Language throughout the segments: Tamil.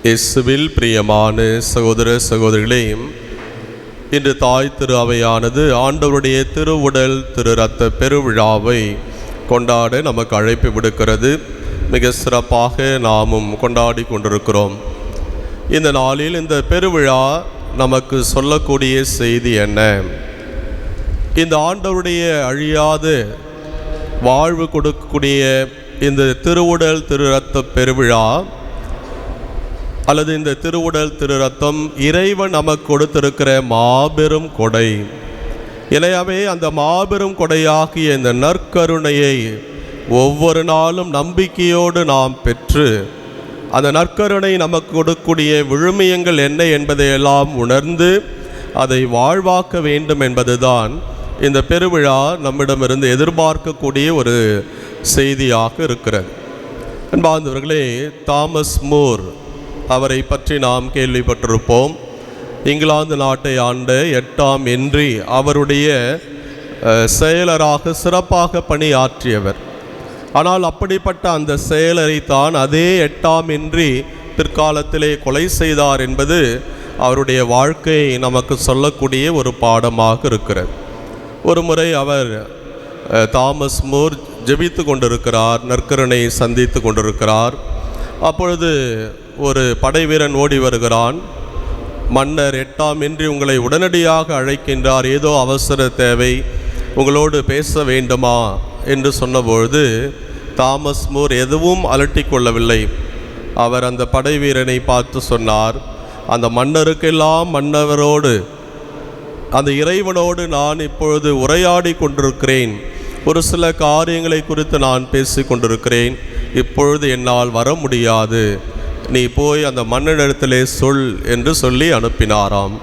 இயேசுவில் பிரியமான சகோதர சகோதரிகளே, இன்று தாய் திரு அவையானது ஆண்டவருடைய திருவுடல் திரு இரத்த பெருவிழாவை கொண்டாட நமக்கு அழைப்பு விடுக்கிறது. மிக சிறப்பாக நாமும் கொண்டாடி கொண்டிருக்கிறோம். இந்த நாளில் இந்த பெருவிழா நமக்கு சொல்லக்கூடிய செய்தி என்ன? இந்த ஆண்டவருடைய அழியாத வாழ்வு கொடுக்கக்கூடிய இந்த திருவுடல் திரு இரத்த பெருவிழா அல்லது இந்த திருவுடல் திரு இரத்தம் இறைவன் நமக்கு கொடுத்திருக்கிற மாபெரும் கொடை. எனவே அந்த மாபெரும் கொடையாகிய இந்த நற்கருணையை ஒவ்வொரு நாளும் நம்பிக்கையோடு நாம் பெற்று அந்த நற்கருணை நமக்கு கொடுக்கக்கூடிய விழுமியங்கள் என்ன என்பதையெல்லாம் உணர்ந்து அதை வாழ்வாக்க வேண்டும் என்பதுதான் இந்த பெருவிழா நம்மிடமிருந்து எதிர்பார்க்கக்கூடிய ஒரு செய்தியாக இருக்கிறது. அன்பார்ந்தவர்களே, தாமஸ் மூர் அவரை பற்றி நாம் கேள்விப்பட்டிருப்போம். இங்கிலாந்து நாட்டை ஆண்ட 8ஆம் ஹென்றி அவருடைய செயலராக சிறப்பாக பணியாற்றியவர். ஆனால் அப்படிப்பட்ட அந்த செயலரை தான் அதே 8ஆம் ஹென்றி பிற்காலத்திலே கொலை செய்தார் என்பது அவருடைய வாழ்க்கையை நமக்கு சொல்லக்கூடிய ஒரு பாடமாக இருக்கிறது. ஒரு முறை அவர் தாமஸ் மூர் ஜெபித்து கொண்டிருக்கிறார், நற்கருணை சந்தித்து கொண்டிருக்கிறார். அப்பொழுது ஒரு படை வீரன் ஓடி வருகிறான். மன்னர் 8ஆம் ஹென்றி உங்களை உடனடியாக அழைக்கின்றார், ஏதோ அவசர தேவை, உங்களோடு பேச வேண்டுமா என்று சொன்னபொழுது தாமஸ் மூர் எதுவும் அலட்டி கொள்ளவில்லை. அவர் அந்த படை வீரனை பார்த்து சொன்னார், அந்த மன்னருக்கெல்லாம் மன்னவரோடு அந்த இறைவனோடு நான் இப்பொழுது உரையாடி கொண்டிருக்கிறேன். ஒரு சில காரியங்களை குறித்து நான் பேசி கொண்டிருக்கிறேன். இப்பொழுது என்னால் வர முடியாது, நீ போய் அந்த மன்னனிடத்திலே சொல் என்று சொல்லி அனுப்பினாராம்.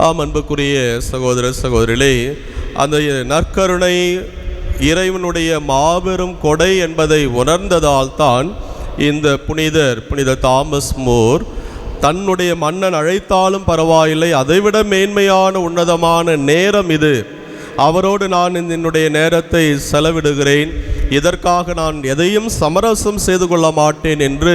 அன்புக்குரிய சகோதர சகோதரிகளே, அந்த நற்கருணை இறைவனுடைய மாபெரும் கொடை என்பதை உணர்ந்ததால் தான் இந்த புனித தாமஸ் மூர் தன்னுடைய மன்னன் அழைத்தாலும் பரவாயில்லை, அதைவிட மேன்மையான உன்னதமான நேரம் இது, அவரோடு நான் என்னுடைய நேரத்தை செலவிடுகிறேன், இதற்காக நான் எதையும் சமரசம் செய்து கொள்ள மாட்டேன் என்று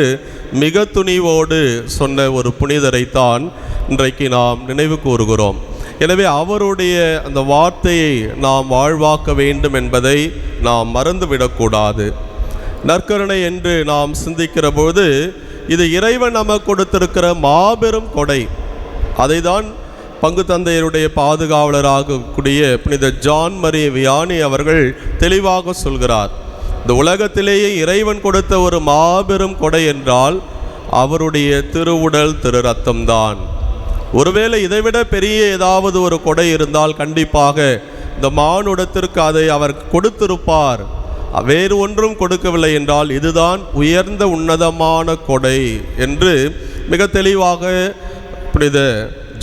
மிக துணிவோடு சொன்ன ஒரு புனிதரைத்தான் இன்றைக்கு நாம் நினைவு கூறுகிறோம். எனவே அவருடைய அந்த வார்த்தையை நாம் வாழ்வாக்க வேண்டும் என்பதை நாம் மறந்துவிடக்கூடாது. நற்கருணை என்று நாம் சிந்திக்கிற போது இது இறைவன் நமக்கு கொடுத்திருக்கிற மாபெரும் கொடை. அதை தான் பங்கு தந்தையருடைய பாதுகாவலராக கூடிய புனித ஜான் மரி வியானி அவர்கள் தெளிவாக சொல்கிறார். இந்த உலகத்திலேயே இறைவன் கொடுத்த ஒரு மாபெரும் கொடை என்றால் அவருடைய திருவுடல் திரு இரத்தம்தான். ஒருவேளை இதைவிட பெரிய ஏதாவது ஒரு கொடை இருந்தால் கண்டிப்பாக இந்த மானுடத்திற்கு அதை அவர் கொடுத்திருப்பார். வேறு ஒன்றும் கொடுக்கவில்லை என்றால் இதுதான் உயர்ந்த உன்னதமான கொடை என்று மிக தெளிவாக புனித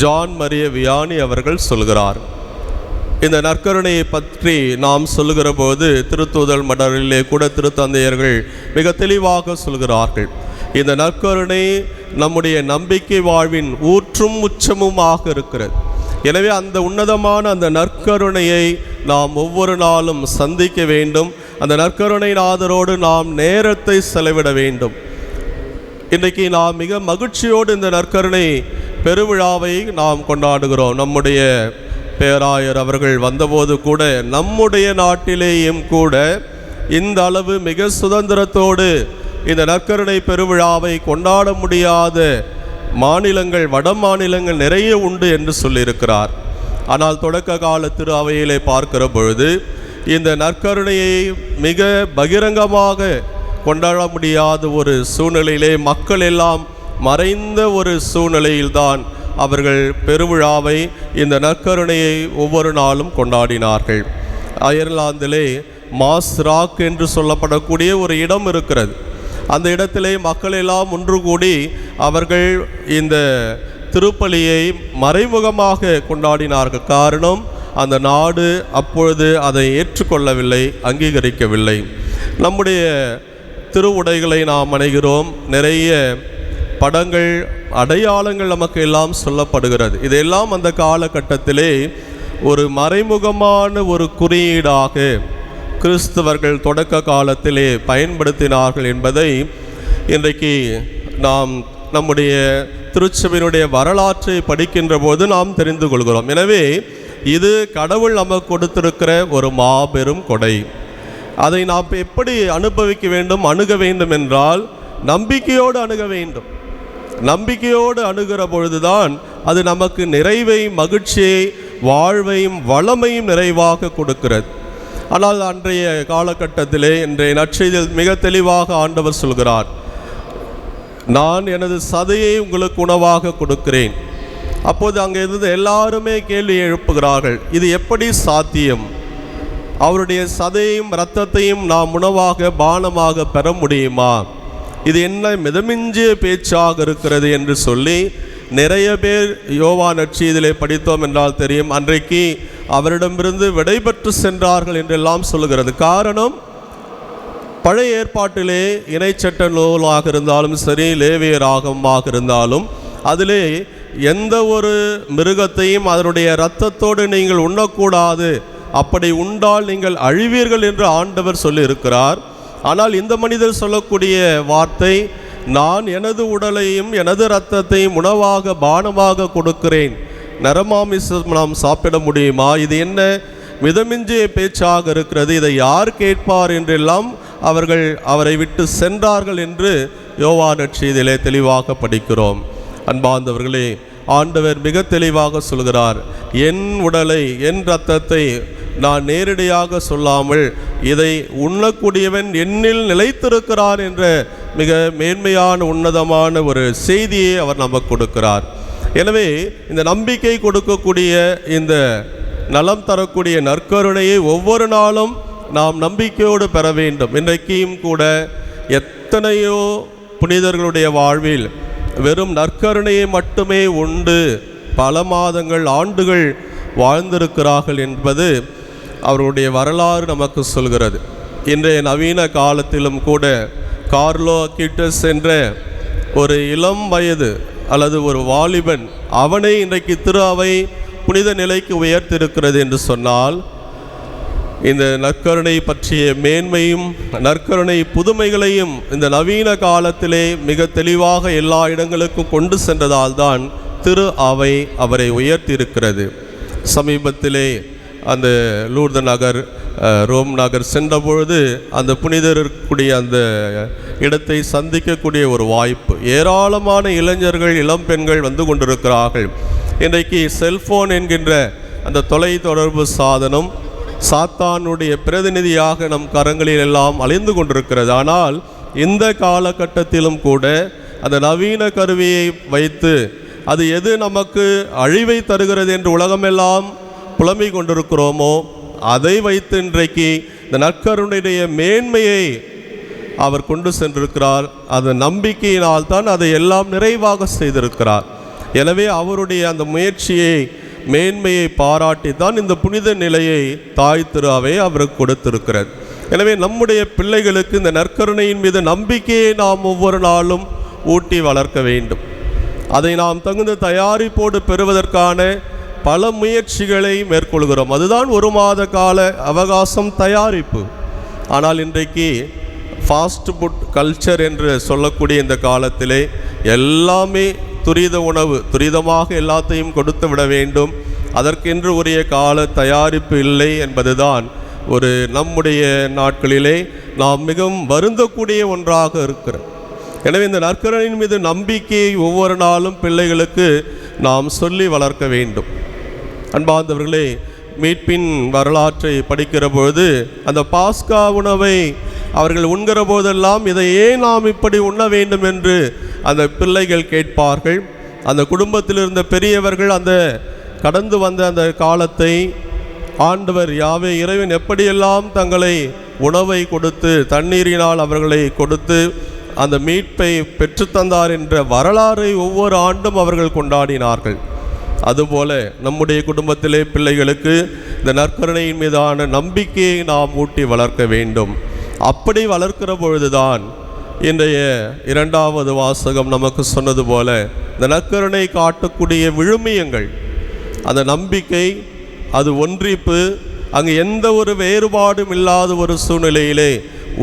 ஜான் மரிய வியானி அவர்கள் சொல்கிறார். இந்த நற்கருணையை பற்றி நாம் சொல்லுகிற போது திருத்தூதல் மடலிலே கூட திருத்தந்தையர்கள் மிக தெளிவாக சொல்கிறார்கள். இந்த நற்கருணை நம்முடைய நம்பிக்கை வாழ்வின் ஊற்றும் உச்சமுமாக இருக்கிறது. எனவே அந்த உன்னதமான அந்த நற்கருணையை நாம் ஒவ்வொரு நாளும் சந்திக்க வேண்டும். அந்த நற்கருணை நாதரோடு நாம் நேரத்தை செலவிட வேண்டும். இன்றைக்கு நாம் மிக மகிழ்ச்சியோடு இந்த நற்கருணை பெருவிழாவை நாம் கொண்டாடுகிறோம். நம்முடைய பேராயர் அவர்கள் வந்தபோது கூட நம்முடைய நாட்டிலேயும் கூட இந்த அளவு மிக சுதந்திரத்தோடு இந்த நற்கருணை பெருவிழாவை கொண்டாட முடியாத மாநிலங்கள், வட மாநிலங்கள் நிறைய உண்டு என்று சொல்லியிருக்கிறார். ஆனால் தொடக்க கால திரு அவையிலே பார்க்கிற பொழுது இந்த நற்கருணையை மிக பகிரங்கமாக கொண்டாட முடியாத ஒரு சூழ்நிலையிலே மக்கள் எல்லாம் மறைந்த ஒரு சூழ்நிலையில்தான் அவர்கள் பெருவிழாவை இந்த நற்கருணையை ஒவ்வொரு நாளும் கொண்டாடினார்கள். அயர்லாந்திலே மாஸ் ராக் என்று சொல்லப்படக்கூடிய ஒரு இடம் இருக்கிறது. அந்த இடத்திலே மக்கள் எல்லாம் ஒன்று கூடி அவர்கள் இந்த திருப்பலியை மறைமுகமாக கொண்டாடினார்கள். காரணம், அந்த நாடு அப்பொழுது அதை ஏற்றுக்கொள்ளவில்லை, அங்கீகரிக்கவில்லை. நம்முடைய திருவுடைகளை நாம் அணிகிறோம், நிறைய படங்கள், அடையாளங்கள் நமக்கு எல்லாம் சொல்லப்படுகிறது. இதெல்லாம் அந்த காலகட்டத்திலே ஒரு மறைமுகமான ஒரு குறியீடாக கிறிஸ்தவர்கள் தொடக்க காலத்திலே பயன்படுத்தினார்கள் என்பதை இன்றைக்கு நாம் நம்முடைய திருச்சபையினுடைய வரலாற்றை படிக்கின்ற போது நாம் தெரிந்து கொள்கிறோம். எனவே இது கடவுள் நமக்கு கொடுத்திருக்கிற ஒரு மாபெரும் கொடை. அதை நாம் எப்படி அனுபவிக்க வேண்டும், அணுக வேண்டும் என்றால் நம்பிக்கையோடு அணுக வேண்டும். நம்பிக்கையோடு அணுகிற பொழுதுதான் அது நமக்கு நிறைவை, மகிழ்ச்சியை, வாழ்வையும் வளமையும் நிறைவாக கொடுக்கிறது. ஆனால் அன்றைய காலகட்டத்திலே இன்றைய நற்செய்தியில் மிக தெளிவாக ஆண்டவர் சொல்கிறார், நான் எனது சதையை உங்களுக்கு உணவாக கொடுக்கிறேன். அப்போது அங்கே இருந்து எல்லாருமே கேள்வி எழுப்புகிறார்கள், இது எப்படி சாத்தியம்? அவருடைய சதையையும் இரத்தத்தையும் நாம் உணவாக பானமாக பெற முடியுமா? இது என்ன மிதமிஞ்சிய பேச்சாக இருக்கிறது என்று சொல்லி நிறைய பேர் யோவான் நற்செய்தியிலே படித்தோம் என்றால் தெரியும், அன்றைக்கு அவரிடமிருந்து விடைபெற்று சென்றார்கள் என்றெல்லாம் சொல்லுகிறது. காரணம், பழைய ஏற்பாட்டிலே இணைச்சட்ட நூலாக இருந்தாலும் சரி, லேவியர் ஆகமமாக இருந்தாலும் அதிலே எந்த ஒரு மிருகத்தையும் அதனுடைய இரத்தத்தோடு நீங்கள் உண்ணக்கூடாது, அப்படி உண்டால் நீங்கள் அழிவீர்கள் என்று ஆண்டவர் சொல்லி இருக்கிறார். ஆனால் இந்த மனிதர் சொல்லக்கூடிய வார்த்தை, நான் எனது உடலையும் எனது இரத்தத்தையும் உணவாக பானமாக கொடுக்கிறேன், நரமாமிசம் நாம் சாப்பிட முடியுமா? இது என்ன மிதமிஞ்சிய பேச்சாக இருக்கிறது, இதை யார் கேட்பார் என்றெல்லாம் அவர்கள் அவரை விட்டு சென்றார்கள் என்று யோவான் நற்செய்தியிலே தெளிவாக படிக்கிறோம். அன்பார்ந்தவர்களே, ஆண்டவர் மிக தெளிவாக சொல்கிறார், என் உடலை, என் இரத்தத்தை நான் நேரடியாக சொல்லாமல் இதை உண்ணக்கூடியவன் என்னில் நிலைத்திருக்கிறான் என்ற மிக மேன்மையான உன்னதமான ஒரு செய்தியை அவர் நமக்கு கொடுக்கிறார். எனவே இந்த நம்பிக்கை கொடுக்கக்கூடிய, இந்த நலம் தரக்கூடிய நற்கருணையை ஒவ்வொரு நாளும் நாம் நம்பிக்கையோடு பெற வேண்டும். இன்றைக்கும் கூட எத்தனையோ புனிதர்களுடைய வாழ்வில் வெறும் நற்கருணையை மட்டுமே உண்டு பல மாதங்கள், ஆண்டுகள் வாழ்ந்திருக்கிறார்கள் என்பது அவருடைய வரலாறு நமக்கு சொல்கிறது. இன்றைய நவீன காலத்திலும் கூட கார்லோ அக்யூட்டஸ் என்ற ஒரு இளம் வயது அல்லது ஒரு வாலிபன், அவனை இன்றைக்கு திரு அவை புனித நிலைக்கு உயர்த்திருக்கிறது என்று சொன்னால், இந்த நற்கருணை பற்றிய மேன்மையும் நற்கருணை புதுமைகளையும் இந்த நவீன காலத்திலே மிக தெளிவாக எல்லா இடங்களுக்கும் கொண்டு சென்றதால் தான் திரு அவை அவரை உயர்த்தியிருக்கிறது. சமீபத்திலே அந்த லூர்து நகர், ரோம் நகர் சென்ற பொழுது அந்த புனிதர் இருக்கக்கூடிய அந்த இடத்தை சந்திக்கக்கூடிய ஒரு வாய்ப்பு, ஏராளமான இளைஞர்கள், இளம் பெண்கள் வந்து கொண்டிருக்கிறார்கள். இன்றைக்கு செல்போன் என்கின்ற அந்த தொலை தொடர்பு சாதனம் சாத்தானுடைய பிரதிநிதியாக நம் கரங்களில் எல்லாம் அழிந்து கொண்டிருக்கிறது. ஆனால் இந்த காலகட்டத்திலும் கூட அந்த நவீன கருவியை வைத்து அது எது நமக்கு அழிவை தருகிறது என்று உலகமெல்லாம் புலம்பிக் கொண்டிருக்கிறோமோ, அதை வைத்து இன்றைக்கு இந்த நற்கருணையுடைய மேன்மையை அவர் கொண்டு சென்றிருக்கிறார். அது நம்பிக்கையினால் தான் அதை எல்லாம் நிறைவாக செய்திருக்கிறார். எனவே அவருடைய அந்த முயற்சியை, மேன்மையை பாராட்டி தான் இந்த புனித நிலையை தாய் திரு அவை அவருக்கு கொடுத்திருக்கிறது. எனவே நம்முடைய பிள்ளைகளுக்கு இந்த நற்கருணையின் மீது நம்பிக்கையை நாம் ஒவ்வொரு நாளும் ஊட்டி வளர்க்க வேண்டும். அதை நாம் தகுந்த தயாரிப்போடு பெறுவதற்கான பல முயற்சிகளை மேற்கொள்கிறோம். அதுதான் ஒரு மாத கால அவகாசம் தயாரிப்பு. ஆனால் இன்றைக்கு ஃபாஸ்ட் ஃபுட் கல்ச்சர் என்று சொல்லக்கூடிய இந்த காலத்திலே எல்லாமே துரித உணவு, துரிதமாக எல்லாத்தையும் கொடுத்து விட வேண்டும், அதற்கென்று உரிய கால தயாரிப்பு இல்லை என்பதுதான் ஒரு நம்முடைய நாட்களிலே நாம் மிகவும் வருந்தக்கூடிய ஒன்றாக இருக்கிறது. எனவே இந்த நற்கருணையின் மீது நம்பிக்கையை ஒவ்வொரு நாளும் பிள்ளைகளுக்கு நாம் சொல்லி வளர்க்க வேண்டும். அன்பார்ந்தவர்களே, மீட்பின் வரலாற்றை படிக்கிற பொழுது அந்த பாஸ்கா உணவை அவர்கள் உண்கிற போதெல்லாம் இதை ஏன் நாம் இப்படி உண்ண வேண்டும் என்று அந்த பிள்ளைகள் கேட்பார்கள். அந்த குடும்பத்தில் இருந்த பெரியவர்கள் அந்த கடந்து வந்த அந்த காலத்தை ஆண்டவர் யாவே இறைவன் எப்படியெல்லாம் தங்களை உணவை கொடுத்து தண்ணீரினால் அவர்களை கொடுத்து அந்த மீட்பை பெற்றுத்தந்தார் என்ற வரலாறை ஒவ்வொரு ஆண்டும் அவர்கள் கொண்டாடினார்கள். அதுபோல நம்முடைய குடும்பத்திலே பிள்ளைகளுக்கு இந்த நற்கருணையின் மீதான நம்பிக்கையை நாம் ஊட்டி வளர்க்க வேண்டும். அப்படி வளர்க்கிற பொழுதுதான் இன்றைய இரண்டாவது வாசகம் நமக்கு சொன்னது போல இந்த நற்கருணை காட்டக்கூடிய விழுமியங்கள், அந்த நம்பிக்கை, அது ஒன்றிப்பு, அங்கு எந்த ஒரு வேறுபாடும் இல்லாத ஒரு சூழ்நிலையிலே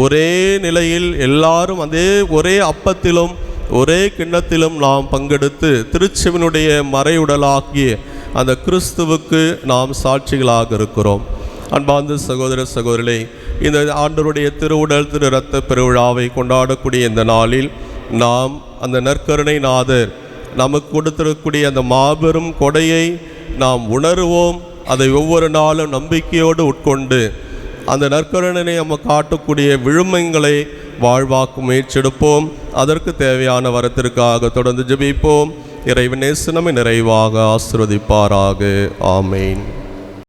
ஒரே நிலையில் எல்லாரும் அதே ஒரே அப்பத்திலும் ஒரே கிண்ணத்திலும் நாம் பங்கெடுத்து திருச்செவினுடைய மறையுடலாகிய அந்த கிறிஸ்துவுக்கு நாம் சாட்சிகளாக இருக்கிறோம். அன்பார்ந்த சகோதர சகோதரிகளே, இந்த ஆண்டவருடைய திருவுடல் திரு இரத்த பெருவிழாவை கொண்டாடக்கூடிய இந்த நாளில் நாம் அந்த நற்கருணை நாதர் நமக்கு கொடுத்திருக்கக்கூடிய அந்த மாபெரும் கொடையை நாம் உணர்வோம். அதை ஒவ்வொரு நாளும் நம்பிக்கையோடு உட்கொண்டு அந்த நற்கருணனை நம்ம காட்டக்கூடிய விழுமங்களை வாழ்வாக்கு முயற்சியெடுப்போம். அதற்கு தேவையான வரத்திற்காக தொடர்ந்து ஜெபிப்போம். இறைவன் நேசு நம்மை நிறைவாக ஆசீர்வதிப்பாராக. ஆமேன்.